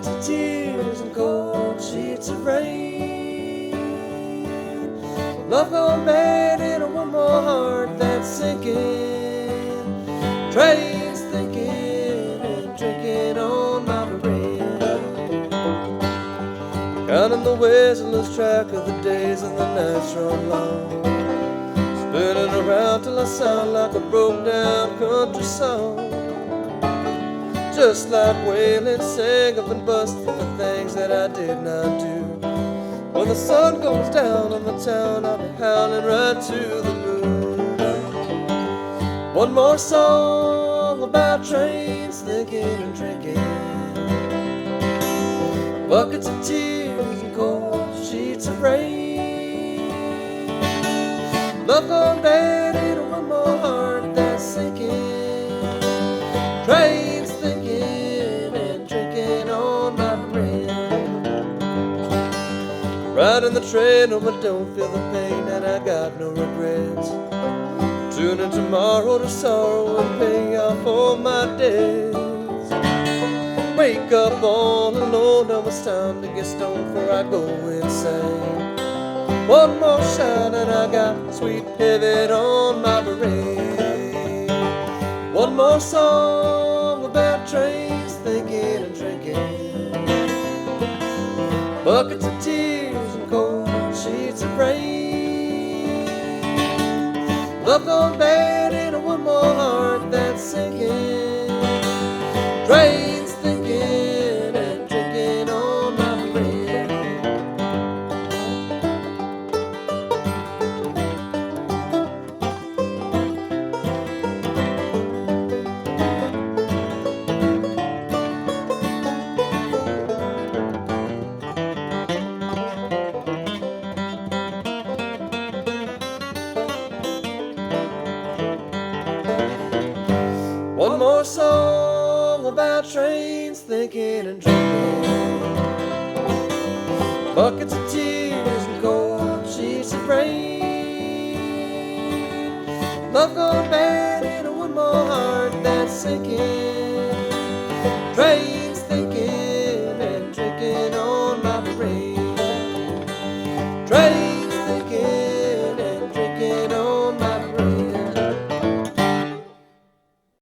buckets of tears and cold sheets of rain. Love gone bad in one more heart that's sinking. Trains thinking and drinking on my brain. Counting the ways and lose track of the days and the nights run long. Spinning around till I sound like a broke down country song. Just like wailing, sang up and busted for things that I did not do. When the sun goes down on the town, I'll be howling right to the moon. One more song about trains thinking and drinking. Buckets of tears and cold sheets of rain. Love gone bad in one more heart that's sinking. Trains thinking and drinking on my brain. Riding the train, no, I don't feel the pain, and I got no regrets. Tuning tomorrow to sorrow and paying out for my debts. Wake up all alone, now it's time to get stoned before I go insane. One more shot and I got sweet heaven on my brain. One more song about trains thinking and drinking. Buckets of tears and cold sheets of rain. Love gone bad in one more heart that's sinking. Trains thinking and drinking on my brain. One more song about trains thinking and drinking. Buckets of tears and cold sheets of rain. Love gone bad in one more heart that's sinking. Trains